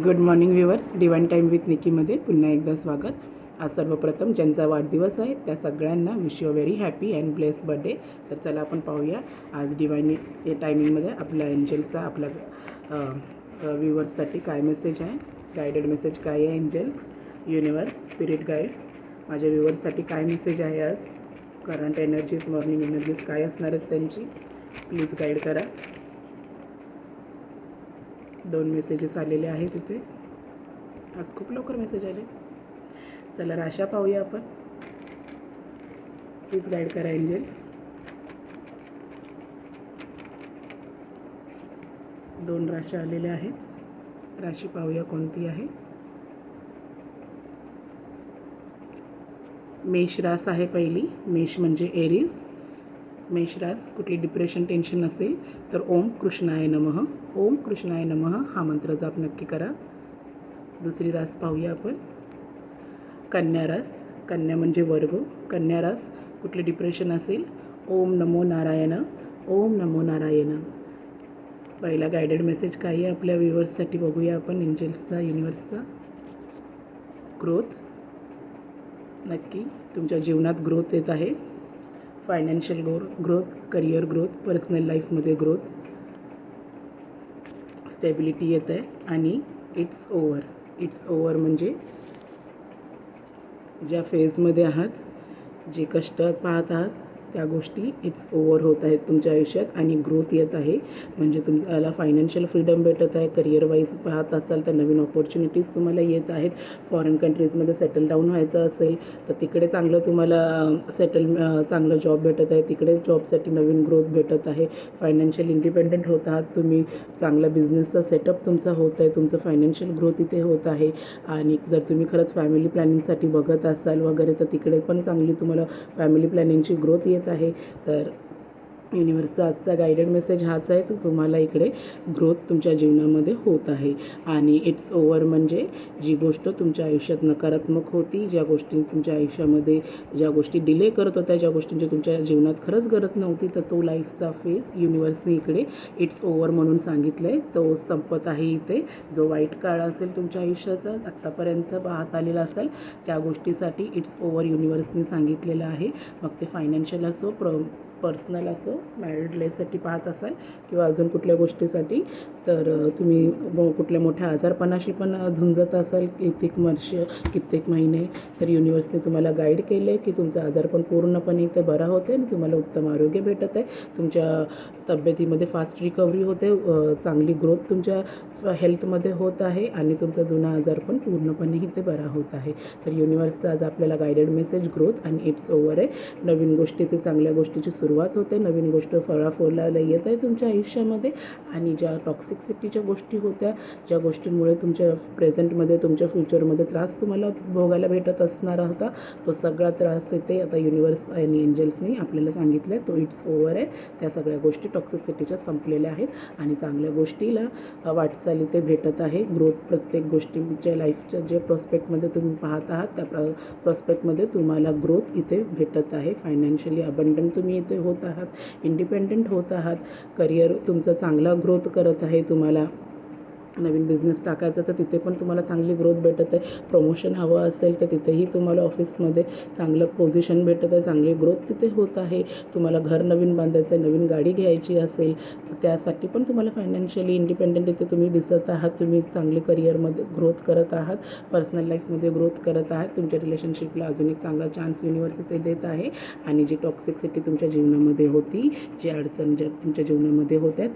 Good morning viewers, divine time with निकीमध्ये पुन्हा एकदा स्वागत. आज सर्वप्रथम ज्यांचा वाढदिवस आहे त्या सगळ्यांना wish you very happy and blessed birthday. तर चला आपण पाहूया आज डिवाइन टायमिंगमध्ये आपल्या एंजल्सचा आपल्या व्ह्युअर्ससाठी काय मेसेज आहे, गायडेड मेसेज काय आहे. एंजल्स, युनिवर्स, स्पिरिट गाईड्स, माझ्या व्ह्युअर्ससाठी काय मेसेज आहे आज. करंट एनर्जीज, मॉर्निंग एनर्जीज काय असणार आहेत त्यांची, प्लीज गाईड करा. 2 मेसेजेस आलेले आहेत इथे. आज खूप लवकर मेसेज आले. चला राशा पाहूया आपण. प्लीज गाईड करा एंजल्स. 2 राशा आलेल्या आहेत. राशी पाहूया कोणती आहे. मेष रास आहे पहिली. मेष म्हणजे एरीज. मेष रास, कुठली डिप्रेशन टेन्शन असेल तर ओम कृष्णाय नमः, ओम कृष्णाय नमः हा मंत्र जाप नक्की करा. दुसरी रास पाहूया आपण. कन्या रास. कन्या म्हणजे वर्ग. कन्या रास, कुठली डिप्रेशन असेल ओम नमो नारायण, ओम नमो नारायण. पहिला गायडेड मेसेज काय आहे आपल्या व्ह्युअर्ससाठी बघूया आपण. एंजल्सचा, युनिवर्सचा. ग्रोथ, नक्की तुमच्या जीवनात ग्रोथ येत आहे. Financial growth, career growth, personal लाईफमध्ये ग्रोथ, स्टेबिलिटी येत आहे. आणि इट्स ओव्हर. इट्स ओव्हर म्हणजे ज्या फेजमध्ये आहात, जे कष्ट पाहत आहात त्या गोष्टी इट्स ओव्हर होत आहेत तुमच्या आयुष्यात आणि ग्रोथ येत आहे. म्हणजे तुम्हाला फायनान्शियल फ्रीडम भेटत आहे. करिअर वाईज पाहत असाल तर नवीन ऑपॉर्च्युनिटीज तुम्हाला येत आहेत. फॉरेन कंट्रीजमध्ये सेटल डाऊन व्हायचं असेल तर तिकडे चांगलं तुम्हाला चांगलं जॉब भेटत आहे. तिकडे जॉबसाठी नवीन ग्रोथ भेटत आहे. फायनान्शियल इंडिपेंडंट होत आहात तुम्ही. चांगला बिझनेसचा सेटअप तुमचा होत आहे. तुमचं फायनान्शियल ग्रोथ इथे होत आहे. आणि जर तुम्ही खरंच फॅमिली प्लॅनिंगसाठी बघत असाल वगैरे तर तिकडे पण चांगली तुम्हाला फॅमिली प्लॅनिंगची ग्रोथ येत आहे. तर युनिवर्सचा आजचा गायडेड मेसेज हाच आहे. तो तुम्हाला इकडे ग्रोथ तुमच्या जीवनामध्ये होत आहे. आणि इट्स ओव्हर म्हणजे जी गोष्ट तुमच्या आयुष्यात नकारात्मक होती, ज्या गोष्टी तुमच्या आयुष्यामध्ये ज्या गोष्टी डिले करत होत्या, ज्या गोष्टींची तुमच्या जीवनात खरंच गरज नव्हती, तर तो लाईफचा फेज युनिवर्सने इकडे इट्स ओव्हर म्हणून सांगितलं आहे. तो संपत आहे इथे. जो वाईट काळ असेल तुमच्या आयुष्याचा आत्तापर्यंत पाहत आलेला असेल त्या गोष्टीसाठी इट्स ओव्हर युनिवर्सने सांगितलेलं आहे. मग ते फायनान्शियल असो, पर्सनल असो, मॅरिड लाईफसाठी पाहत असाल किंवा अजून कुठल्या गोष्टीसाठी, तर तुम्ही कुठल्या मोठ्या आजारपणाशी पण झुंजत असाल कित्येक महिने, तर युनिवर्सने तुम्हाला गाईड केलं आहे की तुमचा आजारपण पूर्णपणे इथे बरा होते आणि तुम्हाला उत्तम आरोग्य भेटत आहे. तुमच्या तब्येतीमध्ये फास्ट रिकव्हरी होते. चांगली ग्रोथ तुमच्या हेल्थमध्ये होत आहे आणि तुमचा जुना आजार पण पूर्णपणे इथे बरा होत आहे. तर युनिवर्सचा आज आपल्याला गायडेड मेसेज ग्रोथ आणि इट्स ओव्हर आहे. नवीन गोष्टीची, चांगल्या गोष्टीची सुरुवात होते. नवीन गोष्ट फळाफुलाला येत आहे तुमच्या आयुष्यामध्ये. आणि ज्या टॉक्सिसिटीच्या गोष्टी होत्या, ज्या गोष्टींमुळे तुमच्या प्रेझेंटमध्ये, तुमच्या फ्युचरमध्ये त्रास तुम्हाला भोगायला भेटत असणारा होता, तो सगळा त्रास येते आता युनिवर्स आणि एंजल्सनी आपल्याला सांगितलं आहे तो इट्स ओव्हर आहे. त्या सगळ्या गोष्टी टॉक्सिसिटीच्या संपलेल्या आहेत आणि चांगल्या गोष्टीला वाटचाल इथे भेटत आहे. ग्रोथ प्रत्येक गोष्टीच्या लाईफच्या जे प्रॉस्पेक्टमध्ये तुम्ही पाहत आहात त्या प्रॉस्पेक्टमध्ये तुम्हाला ग्रोथ इथे भेटत आहे. फायनान्शियली अबंडंट तुम्ही इथे होत आहात. इंडिपेंडंट होत आहात. करिअर तुमचा चांगला ग्रोथ करत आहे. तुम्हाला नवीन बिझनेस टाकायचा तर तिथे पण तुम्हाला चांगली ग्रोथ भेटत आहे. प्रमोशन हवं असेल तर तिथेही तुम्हाला ऑफिसमध्ये चांगलं पोझिशन भेटत आहे. चांगली ग्रोथ तिथे होत आहे. तुम्हाला घर नवीन बांधायचं आहे, नवीन गाडी घ्यायची असेल तर त्यासाठी पण तुम्हाला फायनान्शियली इंडिपेंडंट इथे तुम्ही दिसत आहात. तुम्ही चांगली करिअरमध्ये ग्रोथ करत आहात. पर्सनल लाईफमध्ये ग्रोथ करत आहात. तुमच्या रिलेशनशिपला अजून एक चांगला चान्स युनिवर्स इथे देत आहे. आणि जी टॉक्सिसिटी तुमच्या जीवनामध्ये होती, जी अडचण ज्या तुमच्या जीवनामध्ये होत्या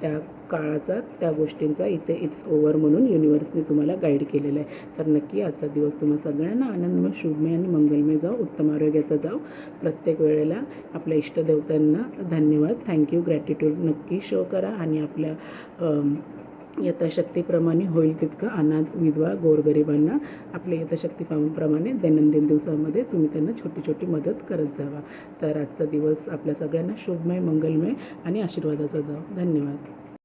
त्या काळाचा, त्या गोष्टींचा इथे इट्स ओव्हर म्हणून युनिवर्सने तुम्हाला गाईड केलेलं आहे. तर नक्की आजचा दिवस तुम्हा सगळ्यांना आनंदमय, शुभमय आणि मंगलमय जाऊ. उत्तम आरोग्याचा जाऊ. प्रत्येक वेळेला आपल्या इष्टदेवतांना धन्यवाद, थँक्यू, ग्रॅटिट्यूड नक्की शो करा. आणि आपल्या यथाशक्तीप्रमाणे होईल तितकं अनाथ, विधवा, गोरगरिबांना आपल्या यथाशक्तीप्रमाणे दैनंदिन दिवसामध्ये तुम्ही त्यांना छोटी छोटी मदत करत जावा. तर आजचा दिवस आपल्या सगळ्यांना शुभमय, मंगलमय आणि आशीर्वादाचा जाऊ. धन्यवाद.